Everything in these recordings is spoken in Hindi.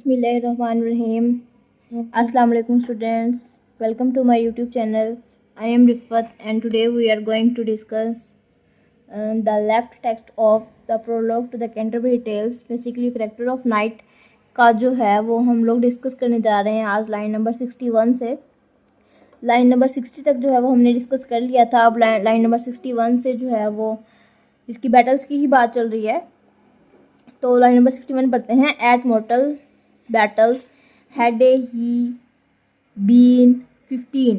Bismillahirrahmanirrahim. Assalamu alaikum students. Welcome to my YouTube channel. I am Rifat and today we are going to discuss the left text of the prologue to the Canterbury Tales. Basically character of night का जो है वो हम लोग डिस्कस करने जा रहे हैं आज लाइन नंबर 61 से लाइन नंबर 60 तक जो है वो हमने डिस्कस कर लिया था। अब लाइन नंबर 61 से जो है वो इसकी बैटल्स की ही बात चल रही है। तो लाइन नंबर 61 पढ़ते हैं। At mortal battles had he been 15।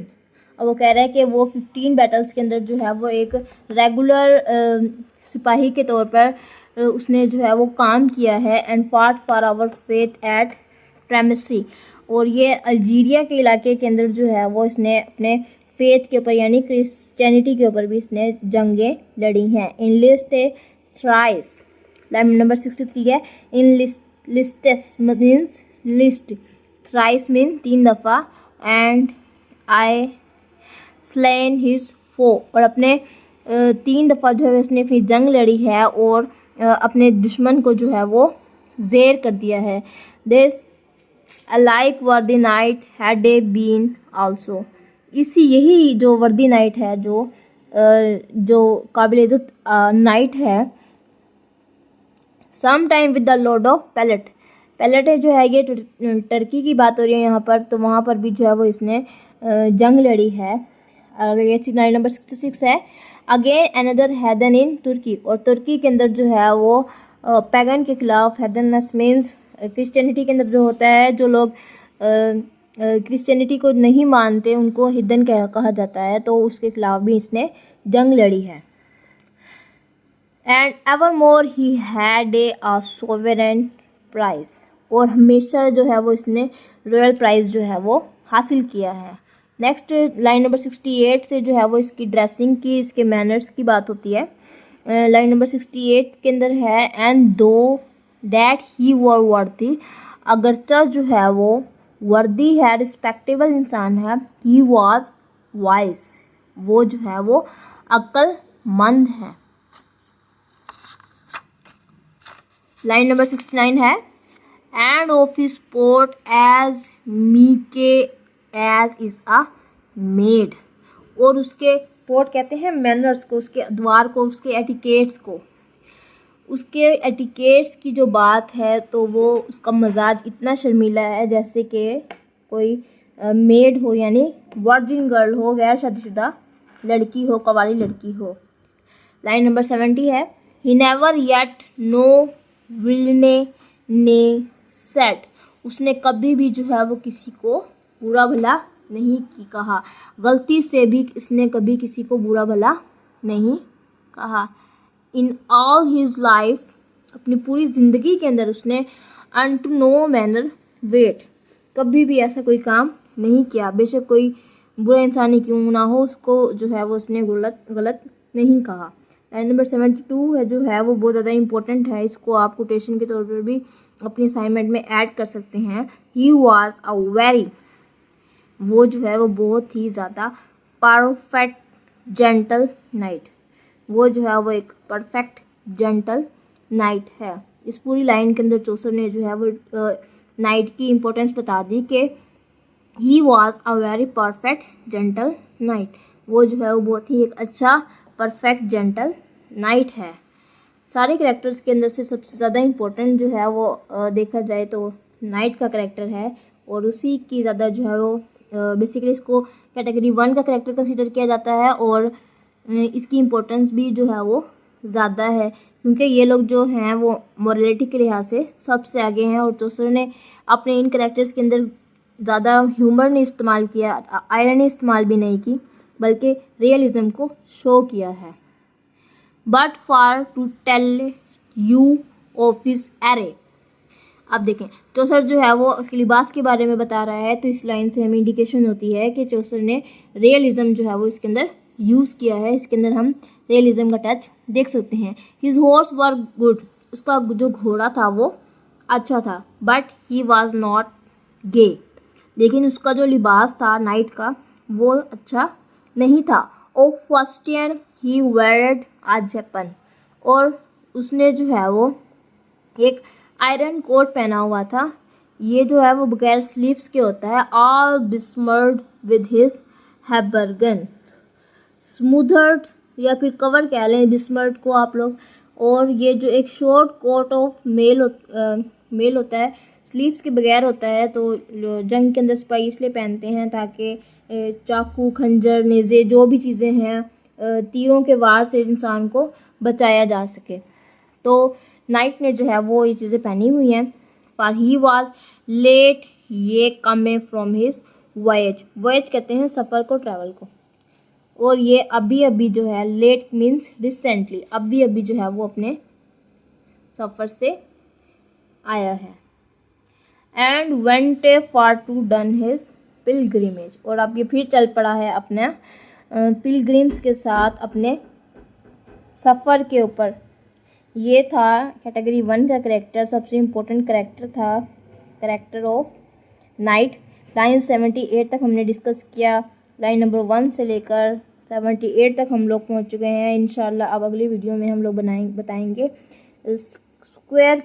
अब वो कह रहा है कि वो 15 बैटल्स के अंदर जो है वो एक रेगुलर सिपाही के तौर पर उसने जो है वो काम किया है। एंड फाट फॉर आवर फेथ एट प्रेमेसी, और ये अल्जीरिया के इलाके के अंदर जो है वो इसने अपने फेथ के ऊपर यानी क्रिश्चियनिटी के ऊपर भी इसने जंगें लड़ी हैं। In list thrice, line number 63 है। इन लिस्टेस मीन्स लिस्ट, थ्राइस मीन 3 दफ़ा, एंड आई स्लेन हिज फो, और अपने 3 दफ़ा जो है उसने अपनी जंग लड़ी है और अपने दुश्मन को जो है वो ज़ेर कर दिया है। This like worthy knight had a been also, यही जो वर्दी नाइट है जो काबिल इज़्ज़त नाइट है। Some time with the lord of Palatye, Palatye है जो है ये टर्की की बात हो रही है यहाँ पर, तो वहाँ पर भी जो है वो इसने जंग लड़ी है। ये लाइन नंबर 66 है। अगेन अनदर हैदन इन तुर्की, और तुर्की के अंदर जो है वो पैगन के खिलाफ, हैदनस मीन्स क्रिश्चियनिटी के अंदर जो होता है, जो लोग क्रिश्चियनिटी को नहीं मानते उनको हिदन कहा जाता है, तो उसके खिलाफ भी इसने जंग लड़ी है। And ever more he had a sovereign prize, और हमेशा जो है वो इसने रॉयल प्राइज़ जो है वो हासिल किया है। नेक्स्ट लाइन नंबर 68 से जो है वो इसकी ड्रेसिंग की, इसके मैनर्स की बात होती है। लाइन नंबर 68 के अंदर है। एंड दो दैट ही वर वर्दी, अगरचा जो है वो वर्दी है, रिस्पेक्टेबल इंसान है। ही वॉज वाइज, वो जो है वो अक्लमंद है। लाइन नंबर 69 है। And of his port as meek as is a maid, और उसके पोर्ट कहते हैं मैनर्स को, उसके द्वार को, उसके एटिकेट्स को। उसके एटिकेट्स की जो बात है तो वो उसका मजाज इतना शर्मीला है जैसे कि कोई मेड हो, यानी वर्जिन गर्ल हो, गैर शादीशुदा लड़की हो, कवारी लड़की हो। लाइन नंबर 70 है। ही नेवर येट नो विलने ने सेट, उसने कभी भी जो है वो किसी को बुरा भला नहीं कहा, गलती से भी इसने कभी किसी को बुरा भला नहीं कहा। इन ऑल हिज लाइफ, अपनी पूरी ज़िंदगी के अंदर उसने अनटू नो मैनर वेट, कभी भी ऐसा कोई काम नहीं किया, बेशक कोई बुरा इंसान ही क्यों ना हो, उसको जो है वो उसने गलत नहीं कहा। लाइन नंबर 72 है जो है वो बहुत ज़्यादा इंपॉर्टेंट है, इसको आप कोटेशन के तौर पर भी अपनी असाइनमेंट में ऐड कर सकते हैं। ही वॉज अ वेरी, वो जो है वो बहुत ही ज़्यादा परफेक्ट जेंटल नाइट, वो जो है वो एक परफेक्ट जेंटल नाइट है। इस पूरी लाइन के अंदर चौसर ने जो है वो नाइट की इम्पोर्टेंस बता दी कि he was a very perfect gentle night, वो जो है वो बहुत ही एक अच्छा परफेक्ट जेंटल नाइट है। सारे कैरेक्टर्स के अंदर से सबसे ज़्यादा इम्पोर्टेंट जो है वो देखा जाए तो नाइट का कैरेक्टर है, और उसी की ज़्यादा जो है वो बेसिकली इसको कैटेगरी 1 का कैरेक्टर कंसिडर किया जाता है, और इसकी इम्पोर्टेंस भी जो है वो ज़्यादा है क्योंकि ये लोग जो हैं वो मोरालिटी के लिहाज से सबसे आगे हैं। और चौसर ने अपने इन कैरेक्टर्स के अंदर ज़्यादा ह्यूमर नहीं इस्तेमाल किया, आयरनी इस्तेमाल भी नहीं की, बल्कि रियलिज्म को शो किया है। But for to tell you of his array, अब देखें चौसर जो है वो उसके लिबास के बारे में बता रहा है, तो इस लाइन से हमें इंडिकेशन होती है कि चौसर ने रियलिज्म जो है वो इसके अंदर यूज़ किया है। इसके अंदर हम रियलिज्म का टच देख सकते हैं। हिज हॉर्स वर गुड, उसका जो घोड़ा था वो अच्छा था। बट ही वॉज नॉट गे, लेकिन उसका जो लिबास था नाइट का वो अच्छा नहीं था। ओ फर्स्ट ईयर ही वेयर्ड अ जैपन, और उसने जो है वो एक आयरन कोट पहना हुआ था। ये जो है वो बगैर स्लीव्स के होता है। ऑल बिस्मर्ड विद हिज हैबरगन, स्मूथर्ड या फिर कवर कह लें बिस्मर्ड को आप लोग। और ये जो एक शॉर्ट कोट ऑफ मेल होता है, स्लीव्स के बगैर होता है, तो जंग के अंदर सिपाही इसलिए पहनते हैं ताकि चाकू, खंजर, नेज़े, जो भी चीज़ें हैं, तीरों के वार से इंसान को बचाया जा सके। तो नाइट ने जो है वो ये चीज़ें पहनी हुई हैं। पर ही वॉज लेट ये coming from his voyage, voyage कहते हैं सफ़र को, ट्रैवल को। और ये अभी अभी जो है, लेट मीन्स रिसेंटली, अभी अभी जो है वो अपने सफ़र से आया है। And went for to doon his pilgrimage, और अब ये फिर चल पड़ा है अपने पिलग्रिम्स के साथ अपने सफ़र के ऊपर। ये था कैटेगरी 1 का करेक्टर, सबसे इम्पोर्टेंट करेक्टर था, करेक्टर ऑफ नाइट। लाइन 78 तक हमने डिस्कस किया। लाइन नंबर 1 से लेकर 78 तक हम लोग पहुंच चुके हैं। इंशाल्लाह अब अगली वीडियो में हम लोग बताएंगे स्क्वायर